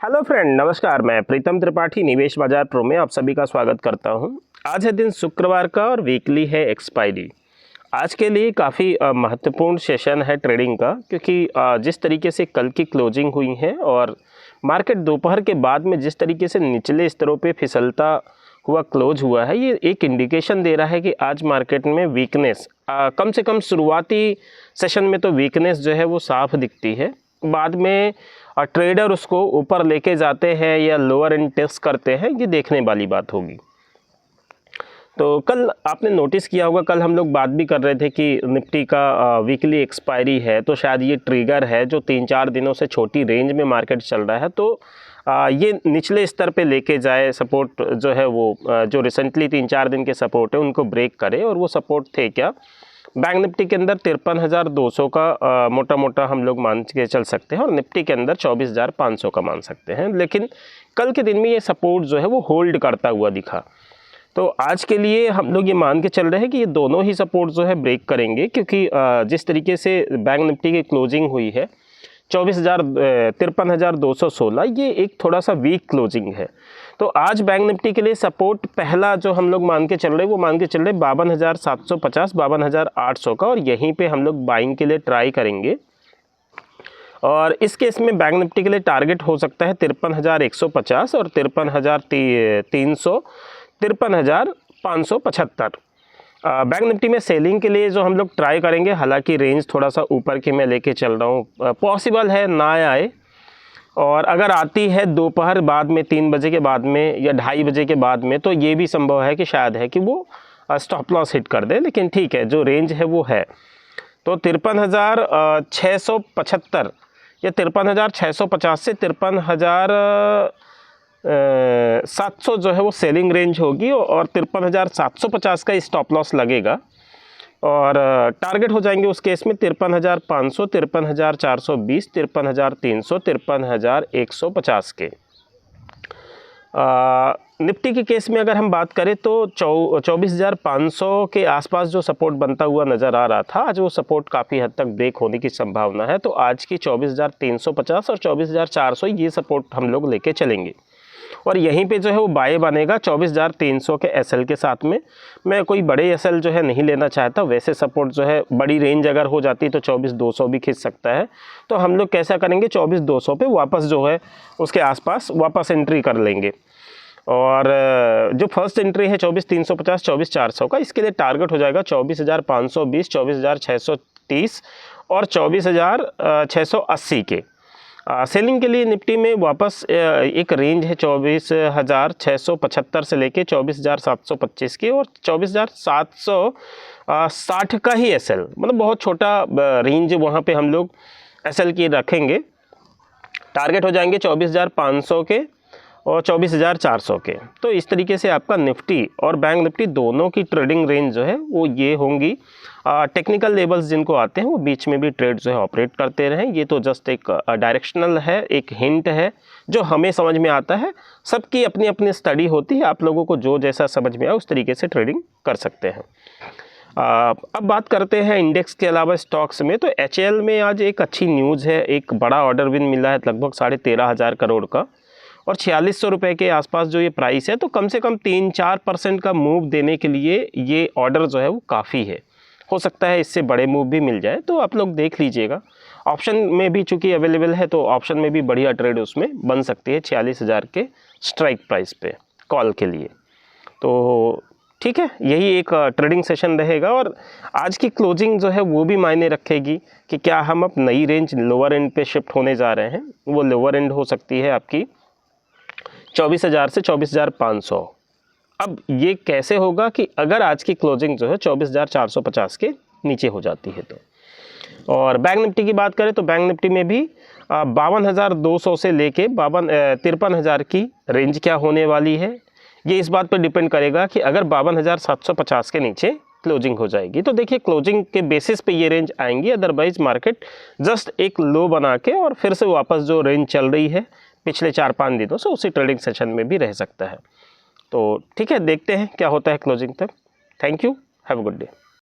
Hello friend, नमस्कार। मैं प्रीतम त्रिपाठी निवेश बाजार प्रो में आप सभी का स्वागत करता हूं। आज है दिन शुक्रवार का और वीकली है एक्सपायरी। आज के लिए काफ़ी महत्वपूर्ण सेशन है ट्रेडिंग का, क्योंकि जिस तरीके से कल की क्लोजिंग हुई है और मार्केट दोपहर के बाद में जिस तरीके से निचले स्तरों पे फिसलता हुआ क्लोज हुआ है, ये एक इंडिकेशन दे रहा है कि आज मार्केट में वीकनेस, कम से कम शुरुआती सेशन में तो वीकनेस जो है वो साफ दिखती है। बाद में ट्रेडर उसको ऊपर लेके जाते हैं या लोअर एंड टेस्ट करते हैं, ये देखने वाली बात होगी। तो कल आपने नोटिस किया होगा, कल हम लोग बात भी कर रहे थे कि निफ्टी का वीकली एक्सपायरी है, तो शायद ये ट्रिगर है जो 3-4 दिनों से छोटी रेंज में मार्केट चल रहा है, तो ये निचले स्तर पे लेके जाए। सपोर्ट जो है वो जो रिसेंटली 3-4 दिन के सपोर्ट है उनको ब्रेक करे। और वो सपोर्ट थे क्या? बैंक निफ्टी के अंदर 53,200 का मोटा मोटा हम लोग मान के चल सकते हैं, और निफ्टी के अंदर 24,500 का मान सकते हैं। लेकिन कल के दिन में ये सपोर्ट जो है वो होल्ड करता हुआ दिखा। तो आज के लिए हम लोग ये मान के चल रहे हैं कि ये दोनों ही सपोर्ट जो है ब्रेक करेंगे, क्योंकि जिस तरीके से बैंक निफ्टी की क्लोजिंग हुई है 53,216, ये एक थोड़ा सा वीक क्लोजिंग है। तो आज बैंक निफ्टी के लिए सपोर्ट पहला जो हम लोग मान के चल रहे हैं वो मान के चल रहे 52,750, 52,800 का, और यहीं पे हम लोग बाइंग के लिए ट्राई करेंगे। और इस केस में बैंक निफ्टी के लिए टारगेट हो सकता है 53,150 और 53,300, 53,575। बैंक निफ्टी में सेलिंग के लिए जो हम लोग ट्राई करेंगे, हालांकि रेंज थोड़ा सा ऊपर की मैं लेके चल रहा हूँ, पॉसिबल है ना आए, और अगर आती है दोपहर बाद में 3 बजे के बाद में या 2:30 बजे के बाद में, तो ये भी संभव है कि शायद है कि वो स्टॉप लॉस हिट कर दे। लेकिन ठीक है, जो रेंज है वो है। तो 53,675 या 53,650 से 53,700 जो है वो सेलिंग रेंज होगी, और 53,750 का स्टॉप लॉस लगेगा। और टारगेट हो जाएंगे उस केस में 53,500, 53,420, 53,300, 53,150 के। निफ्टी के केस में अगर हम बात करें तो 24,500 के आसपास जो सपोर्ट बनता हुआ नज़र आ रहा था, आज वो सपोर्ट काफ़ी हद तक ब्रेक होने की संभावना है। तो आज की 24,350 और 24,400 ये सपोर्ट हम लोग लेके चलेंगे, और यहीं पे जो है वो बाय बनेगा 24,300 के एसएल के साथ में। मैं कोई बड़े एसएल जो है नहीं लेना चाहता। वैसे सपोर्ट जो है बड़ी रेंज अगर हो जाती तो 24,200 भी खिंच सकता है। तो हम लोग कैसा करेंगे, 24,200 पे वापस जो है उसके आसपास वापस एंट्री कर लेंगे। और जो फर्स्ट एंट्री है 24,350, 24,400 का, इसके लिए टारगेट हो जाएगा 24,520, 24,630 और 24,680 के। सेलिंग के लिए निफ्टी में वापस एक रेंज है 24,675 से लेके 24,725 की, और 24,760 का ही एसएल, मतलब बहुत छोटा रेंज वहाँ पे हम लोग एसएल की रखेंगे। टारगेट हो जाएंगे 24,500 के और 24,400 के। तो इस तरीके से आपका निफ्टी और बैंक निफ्टी दोनों की ट्रेडिंग रेंज जो है वो ये होंगी। टेक्निकल लेवल्स जिनको आते हैं वो बीच में भी ट्रेड जो है ऑपरेट करते रहें। ये तो जस्ट एक डायरेक्शनल है, एक हिंट है जो हमें समझ में आता है। सबकी अपनी अपनी स्टडी होती है, आप लोगों को जो जैसा समझ में आए उस तरीके से ट्रेडिंग कर सकते हैं। अब बात करते हैं इंडेक्स के अलावा स्टॉक्स में। तो एचएएल में आज एक अच्छी न्यूज़ है, एक बड़ा ऑर्डर विन मिला है लगभग 13,500 करोड़ का, और 4600 रुपये के आसपास जो ये प्राइस है। तो कम से कम 3-4% का मूव देने के लिए ये ऑर्डर जो है वो काफ़ी है। हो सकता है इससे बड़े मूव भी मिल जाए, तो आप लोग देख लीजिएगा। ऑप्शन में भी चूँकि अवेलेबल है, तो ऑप्शन में भी बढ़िया ट्रेड उसमें बन सकती है 46,000 के स्ट्राइक प्राइस पे कॉल के लिए। तो ठीक है, यही एक ट्रेडिंग सेशन रहेगा। और आज की क्लोजिंग जो है वो भी मायने रखेगी कि क्या हम अब नई रेंज लोअर एंड पे शिफ्ट होने जा रहे हैं। वो लोअर एंड हो सकती है आपकी 24,000 से 24,500। अब ये कैसे होगा कि अगर आज की क्लोजिंग जो है 24,450 के नीचे हो जाती है तो। और बैंक निफ्टी की बात करें तो बैंक निफ्टी में भी 52,200 से लेके 53,000 की रेंज क्या होने वाली है, ये इस बात पर डिपेंड करेगा कि अगर 52,750 के नीचे क्लोजिंग हो जाएगी तो देखिए क्लोजिंग के बेसिस पे ये रेंज आएंगी। अदरवाइज मार्केट जस्ट एक लो बना के और फिर से वापस जो रेंज चल रही है पिछले 4-5 दिनों से उसी ट्रेडिंग सेशन में भी रह सकता है। तो ठीक है, देखते हैं क्या होता है क्लोजिंग तक। Thank you, have a good day.